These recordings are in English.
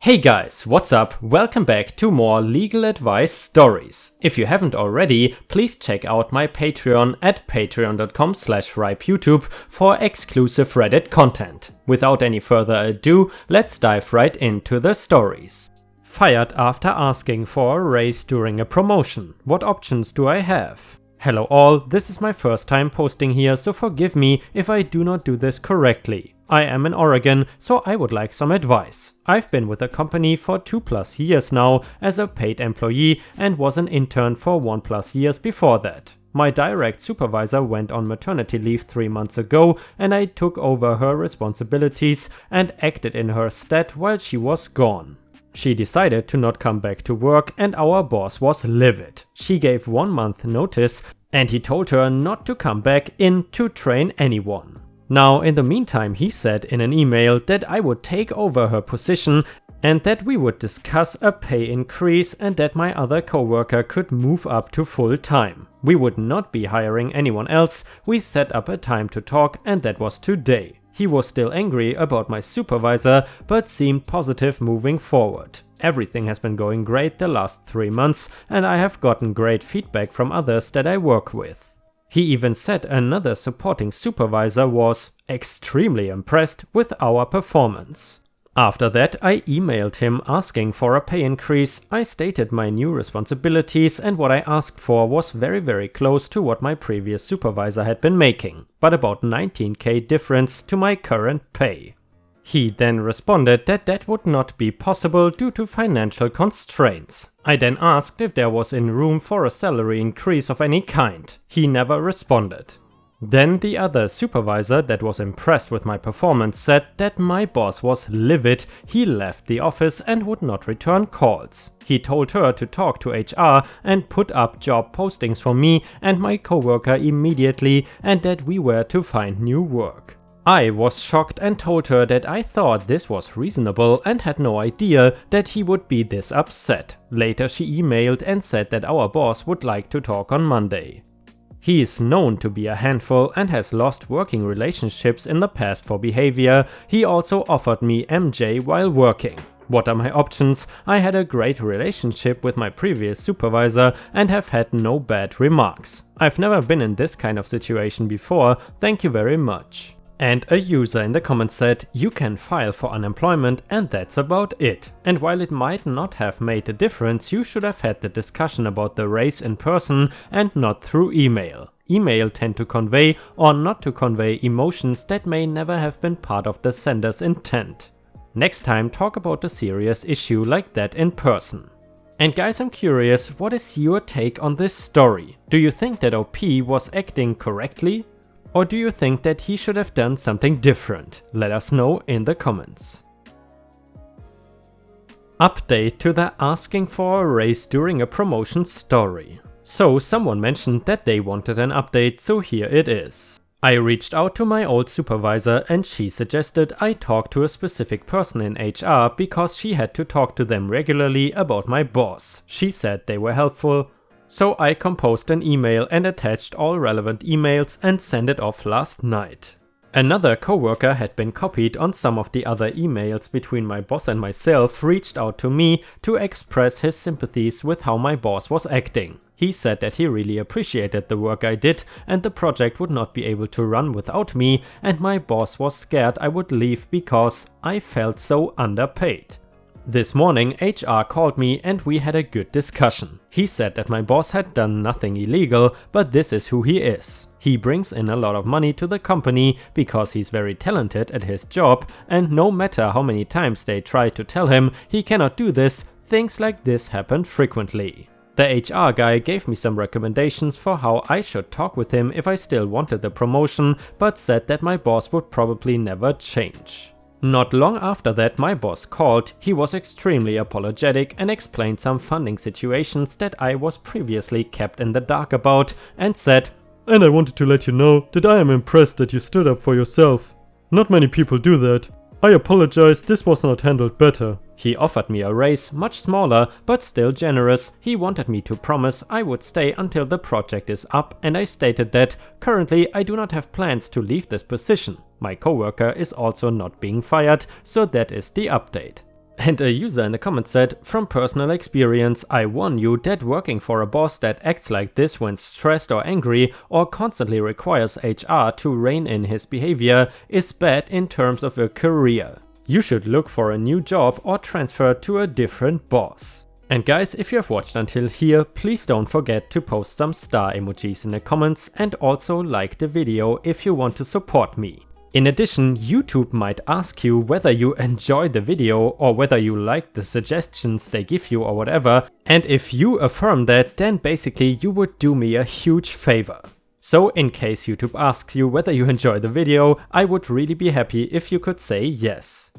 Hey guys, what's up? Welcome back to more legal advice stories. If you haven't already, please check out my Patreon at patreon.com/ripeyoutube for exclusive Reddit content. Without any further ado, let's dive right into the stories. Fired after asking for a raise during a promotion. What options do I have? Hello all, this is my first time posting here, so forgive me if I do not do this correctly. I am in Oregon, so I would like some advice. I've been with the company for 2+ years now as a paid employee and was an intern for 1+ years before that. My direct supervisor went on maternity leave 3 months ago and I took over her responsibilities and acted in her stead while she was gone. She decided to not come back to work and our boss was livid. She gave 1 month notice and he told her not to come back in to train anyone. Now, in the meantime, he said in an email that I would take over her position and that we would discuss a pay increase and that my other coworker could move up to full time. We would not be hiring anyone else. We set up a time to talk and that was today. He was still angry about my supervisor but seemed positive moving forward. Everything has been going great the last 3 months and I have gotten great feedback from others that I work with. He even said another supporting supervisor was extremely impressed with our performance. After that, I emailed him asking for a pay increase. I stated my new responsibilities and what I asked for was very close to what my previous supervisor had been making, but about 19k difference to my current pay. He then responded that that would not be possible due to financial constraints. I then asked if there was room for a salary increase of any kind. He never responded. Then the other supervisor that was impressed with my performance said that my boss was livid. He left the office and would not return calls. He told her to talk to HR and put up job postings for me and my coworker immediately and that we were to find new work. I was shocked and told her that I thought this was reasonable and had no idea that he would be this upset. Later she emailed and said that our boss would like to talk on Monday. He is known to be a handful and has lost working relationships in the past for behavior. He also offered me MJ while working. What are my options? I had a great relationship with my previous supervisor and have had no bad remarks. I've never been in this kind of situation before. Thank you very much. And a user in the comments said, you can file for unemployment and that's about it. And while it might not have made a difference, you should have had the discussion about the raise in person and not through email. Email tend to convey or not to convey emotions that may never have been part of the sender's intent. Next time, talk about a serious issue like that in person. And guys, I'm curious, what is your take on this story? Do you think that OP was acting correctly? Or do you think that he should have done something different? Let us know in the comments. Update to the asking for a raise during a promotion story. So someone mentioned that they wanted an update, so here it is. I reached out to my old supervisor and she suggested I talk to a specific person in HR because she had to talk to them regularly about my boss. She said they were helpful. So I composed an email and attached all relevant emails and sent it off last night. Another coworker had been copied on some of the other emails between my boss and myself, reached out to me to express his sympathies with how my boss was acting. He said that he really appreciated the work I did and the project would not be able to run without me, and my boss was scared I would leave because I felt so underpaid. This morning, HR called me and we had a good discussion. He said that my boss had done nothing illegal, but this is who he is. He brings in a lot of money to the company because he's very talented at his job, and no matter how many times they try to tell him he cannot do this, things like this happen frequently. The HR guy gave me some recommendations for how I should talk with him if I still wanted the promotion, but said that my boss would probably never change. Not long after that, my boss called. He was extremely apologetic and explained some funding situations that I was previously kept in the dark about and said, "And I wanted to let you know that I am impressed that you stood up for yourself. Not many people do that. I apologize, this was not handled better." He offered me a raise, much smaller, but still generous. He wanted me to promise I would stay until the project is up, and I stated that currently I do not have plans to leave this position. My coworker is also not being fired, so that is the update. And a user in the comments said, from personal experience, I warn you that working for a boss that acts like this when stressed or angry or constantly requires HR to rein in his behavior is bad in terms of a career. You should look for a new job or transfer to a different boss. And guys, if you have watched until here, please don't forget to post some star emojis in the comments and also like the video if you want to support me. In addition, YouTube might ask you whether you enjoy the video or whether you like the suggestions they give you or whatever, and if you affirm that, then basically you would do me a huge favor. So in case YouTube asks you whether you enjoy the video, I would really be happy if you could say yes.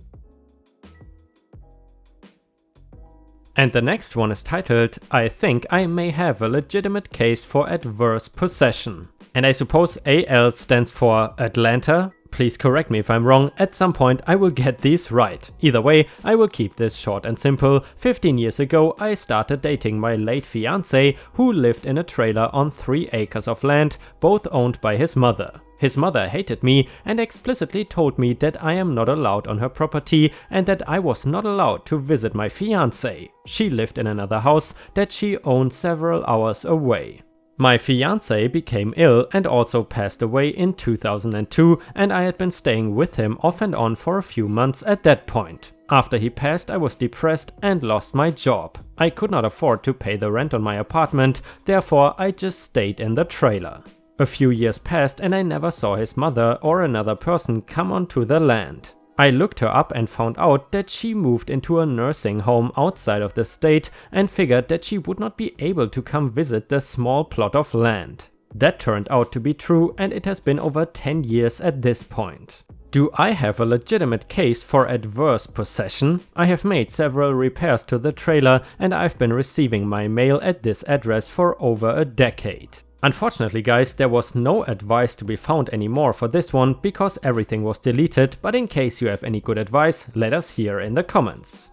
And the next one is titled, I think I may have a legitimate case for adverse possession. And I suppose AL stands for Atlanta. Please correct me if I'm wrong, at some point I will get these right. Either way, I will keep this short and simple. 15 years ago I started dating my late fiancé, who lived in a trailer on 3 acres of land, both owned by his mother. His mother hated me and explicitly told me that I am not allowed on her property and that I was not allowed to visit my fiancé. She lived in another house that she owned several hours away. My fiancé became ill and also passed away in 2002, and I had been staying with him off and on for a few months at that point. After he passed, I was depressed and lost my job. I could not afford to pay the rent on my apartment, therefore I just stayed in the trailer. A few years passed and I never saw his mother or another person come onto the land. I looked her up and found out that she moved into a nursing home outside of the state and figured that she would not be able to come visit the small plot of land. That turned out to be true, and it has been over 10 years at this point. Do I have a legitimate case for adverse possession? I have made several repairs to the trailer and I've been receiving my mail at this address for over a decade. Unfortunately guys, there was no advice to be found anymore for this one because everything was deleted, but in case you have any good advice, let us hear in the comments.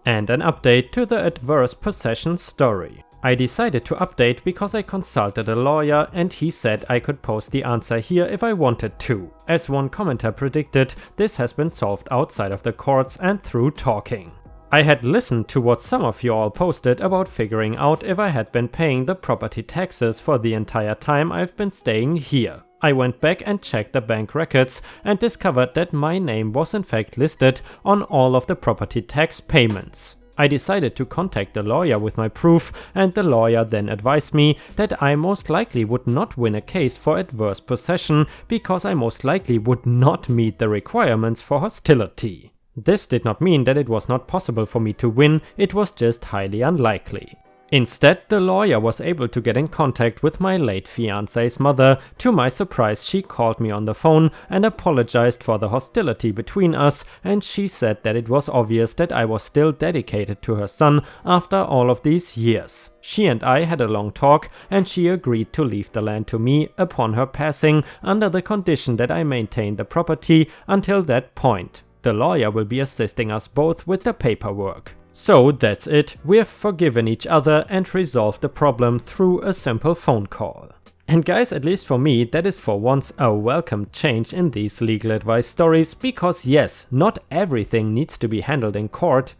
And an update to the adverse possession story. I decided to update because I consulted a lawyer and he said I could post the answer here if I wanted to. As one commenter predicted, this has been solved outside of the courts and through talking. I had listened to what some of you all posted about figuring out if I had been paying the property taxes for the entire time I've been staying here. I went back and checked the bank records and discovered that my name was in fact listed on all of the property tax payments. I decided to contact the lawyer with my proof, and the lawyer then advised me that I most likely would not win a case for adverse possession because I most likely would not meet the requirements for hostility. This did not mean that it was not possible for me to win, it was just highly unlikely. Instead, the lawyer was able to get in contact with my late fiancé's mother. To my surprise, she called me on the phone and apologized for the hostility between us, and she said that it was obvious that I was still dedicated to her son after all of these years. She and I had a long talk, and she agreed to leave the land to me upon her passing under the condition that I maintain the property until that point. The lawyer will be assisting us both with the paperwork. So that's it, we have forgiven each other and resolved the problem through a simple phone call. And guys, at least for me, that is for once a welcome change in these legal advice stories, because yes, not everything needs to be handled in court.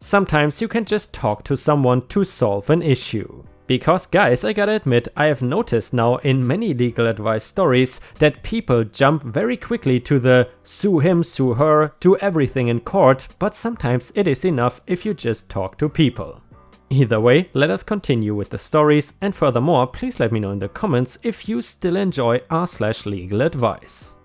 Sometimes you can just talk to someone to solve an issue. Because guys, I gotta admit, I have noticed now in many legal advice stories that people jump very quickly to the sue him, sue her, do everything in court, but sometimes it is enough if you just talk to people. Either way, let us continue with the stories, and furthermore, please let me know in the comments if you still enjoy r/legal advice.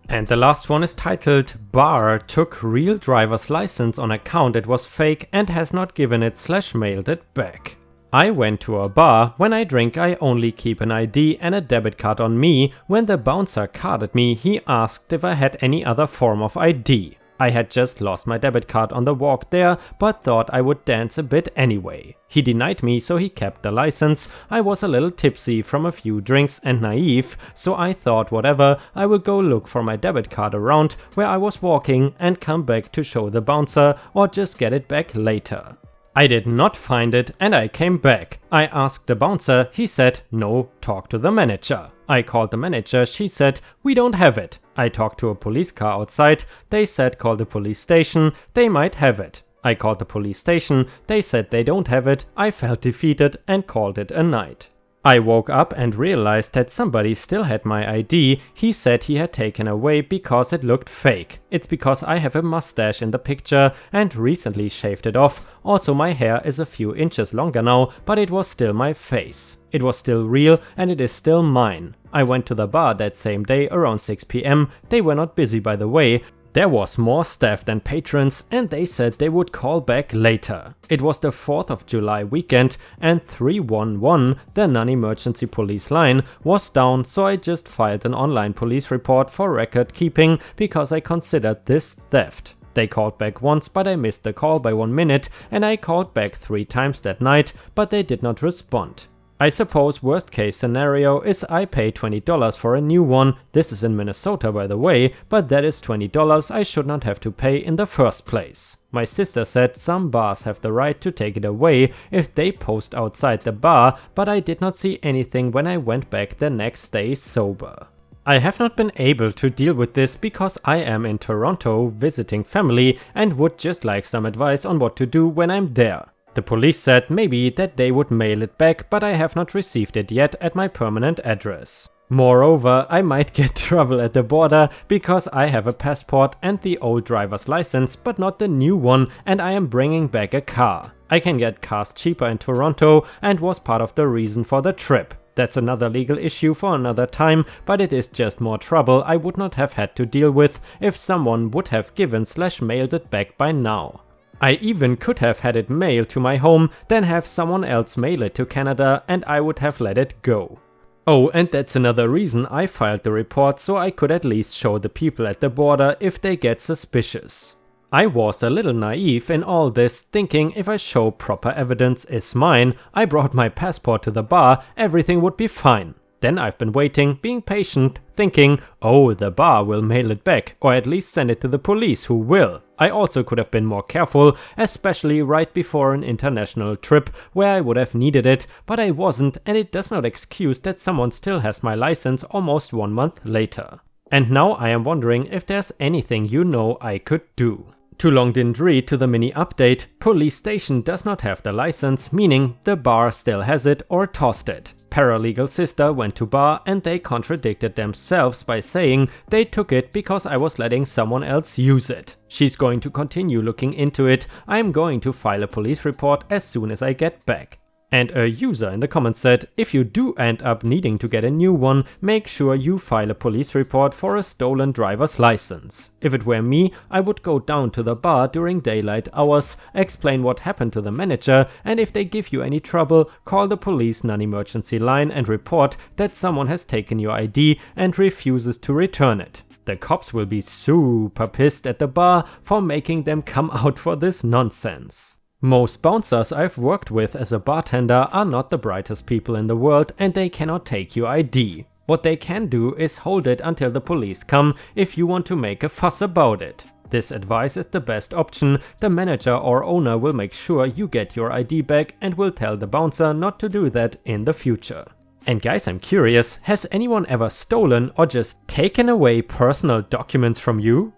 And the last one is titled, Bar took real driver's license on account it was fake and has not given it/mailed it back. I went to a bar. When I drink, I only keep an ID and a debit card on me. When the bouncer carded me, he asked if I had any other form of ID. I had just lost my debit card on the walk there, but thought I would dance a bit anyway. He denied me, so he kept the license. I was a little tipsy from a few drinks and naive, so I thought whatever, I will go look for my debit card around where I was walking and come back to show the bouncer or just get it back later. I did not find it and I came back. I asked the bouncer, he said, no, talk to the manager. I called the manager, she said, we don't have it. I talked to a police car outside, they said call the police station, they might have it. I called the police station, they said they don't have it, I felt defeated and called it a night. I woke up and realized that somebody still had my ID. He said he had taken away because it looked fake. It's because I have a mustache in the picture and recently shaved it off. Also my hair is a few inches longer now, but it was still my face. It was still real and it is still mine. I went to the bar that same day around 6 PM. They were not busy, by the way. There was more staff than patrons and they said they would call back later. It was the 4th of July weekend and 311, the non-emergency police line, was down, so I just filed an online police report for record keeping because I considered this theft. They called back once, but I missed the call by 1 minute, and I called back 3 times that night, but they did not respond. I suppose worst case scenario is I pay $20 for a new one. This is in Minnesota, by the way, but that is $20 I should not have to pay in the first place. My sister said some bars have the right to take it away if they post outside the bar, but I did not see anything when I went back the next day sober. I have not been able to deal with this because I am in Toronto visiting family and would just like some advice on what to do when I'm there. The police said maybe that they would mail it back, but I have not received it yet at my permanent address. Moreover, I might get trouble at the border because I have a passport and the old driver's license, but not the new one, and I am bringing back a car. I can get cars cheaper in Toronto and was part of the reason for the trip. That's another legal issue for another time, but it is just more trouble I would not have had to deal with if someone would have given/mailed it back by now. I even could have had it mailed to my home, then have someone else mail it to Canada, and I would have let it go. Oh, and that's another reason I filed the report, so I could at least show the people at the border if they get suspicious. I was a little naive in all this, thinking if I show proper evidence is mine, I brought my passport to the bar, everything would be fine. Then I've been waiting, being patient, thinking, oh, the bar will mail it back, or at least send it to the police who will. I also could have been more careful, especially right before an international trip where I would have needed it, but I wasn't, and it does not excuse that someone still has my license almost 1 month later. And now I am wondering if there's anything you know I could do. Too long didn't read to the mini update. Police station does not have the license, meaning the bar still has it or tossed it. Paralegal sister went to bar and they contradicted themselves by saying they took it because I was letting someone else use it. She's going to continue looking into it. I'm going to file a police report as soon as I get back. And a user in the comments said, if you do end up needing to get a new one, make sure you file a police report for a stolen driver's license. If it were me, I would go down to the bar during daylight hours, explain what happened to the manager, and if they give you any trouble, call the police non-emergency line and report that someone has taken your ID and refuses to return it. The cops will be super pissed at the bar for making them come out for this nonsense. Most bouncers I've worked with as a bartender are not the brightest people in the world and they cannot take your ID. What they can do is hold it until the police come if you want to make a fuss about it. This advice is the best option. The manager or owner will make sure you get your ID back and will tell the bouncer not to do that in the future. And guys, I'm curious, has anyone ever stolen or just taken away personal documents from you?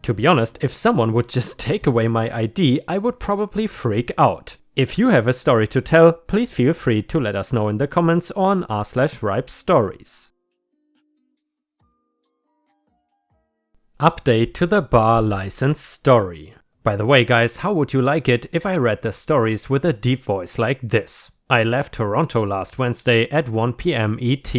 To be honest, if someone would just take away my ID, I would probably freak out. If you have a story to tell, please feel free to let us know in the comments or on r/ripestories. Update to the bar license story. By the way guys, how would you like it if I read the stories with a deep voice like this? I left Toronto last Wednesday at 1 PM ET.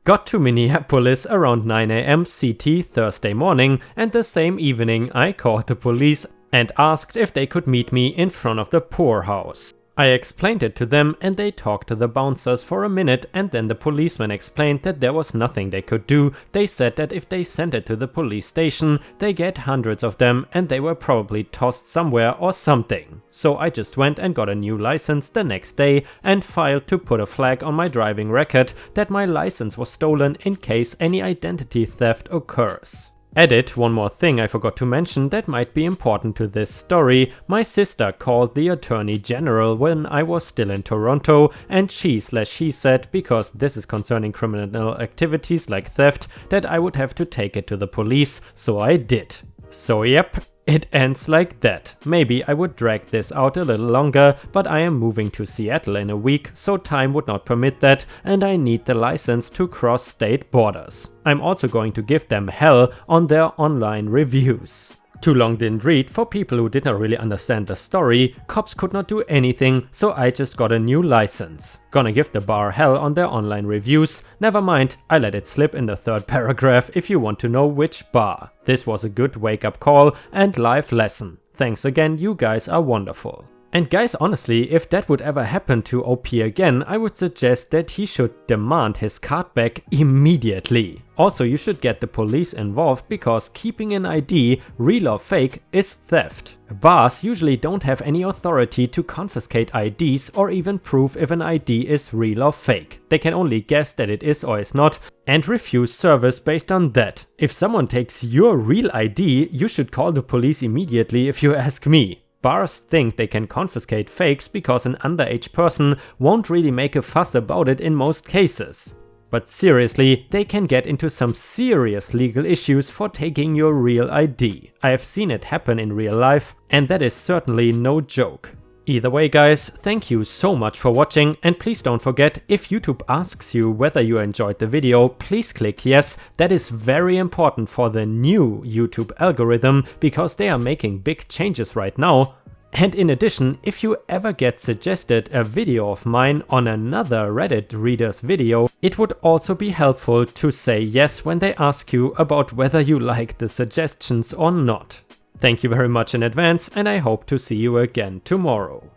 Got to Minneapolis around 9 AM CT Thursday morning, and the same evening I called the police and asked if they could meet me in front of the poorhouse. I explained it to them and they talked to the bouncers for a minute, and then the policeman explained that there was nothing they could do. They said that if they sent it to the police station, they get hundreds of them and they were probably tossed somewhere or something. So I just went and got a new license the next day and filed to put a flag on my driving record that my license was stolen in case any identity theft occurs. Edit, one more thing I forgot to mention that might be important to this story. My sister called the Attorney General when I was still in Toronto, and he said, because this is concerning criminal activities like theft, that I would have to take it to the police, so I did. So yep, it ends like that. Maybe I would drag this out a little longer, but I am moving to Seattle in a week, so time would not permit that, and I need the license to cross state borders. I'm also going to give them hell on their online reviews. Too long didn't read. For people who did not really understand the story, cops could not do anything, so I just got a new license. Gonna give the bar hell on their online reviews. Never mind, I let it slip in the third paragraph if you want to know which bar. This was a good wake-up call and life lesson. Thanks again, you guys are wonderful. And guys, honestly, if that would ever happen to OP again, I would suggest that he should demand his card back immediately. Also, you should get the police involved because keeping an ID, real or fake, is theft. Bars usually don't have any authority to confiscate IDs or even prove if an ID is real or fake. They can only guess that it is or is not and refuse service based on that. If someone takes your real ID, you should call the police immediately if you ask me. Bars think they can confiscate fakes because an underage person won't really make a fuss about it in most cases. But seriously, they can get into some serious legal issues for taking your real ID. I have seen it happen in real life, and that is certainly no joke. Either way guys, thank you so much for watching, and please don't forget, if YouTube asks you whether you enjoyed the video, please click yes. That is very important for the new YouTube algorithm, because they are making big changes right now. And in addition, if you ever get suggested a video of mine on another Reddit reader's video, it would also be helpful to say yes when they ask you about whether you like the suggestions or not. Thank you very much in advance, and I hope to see you again tomorrow.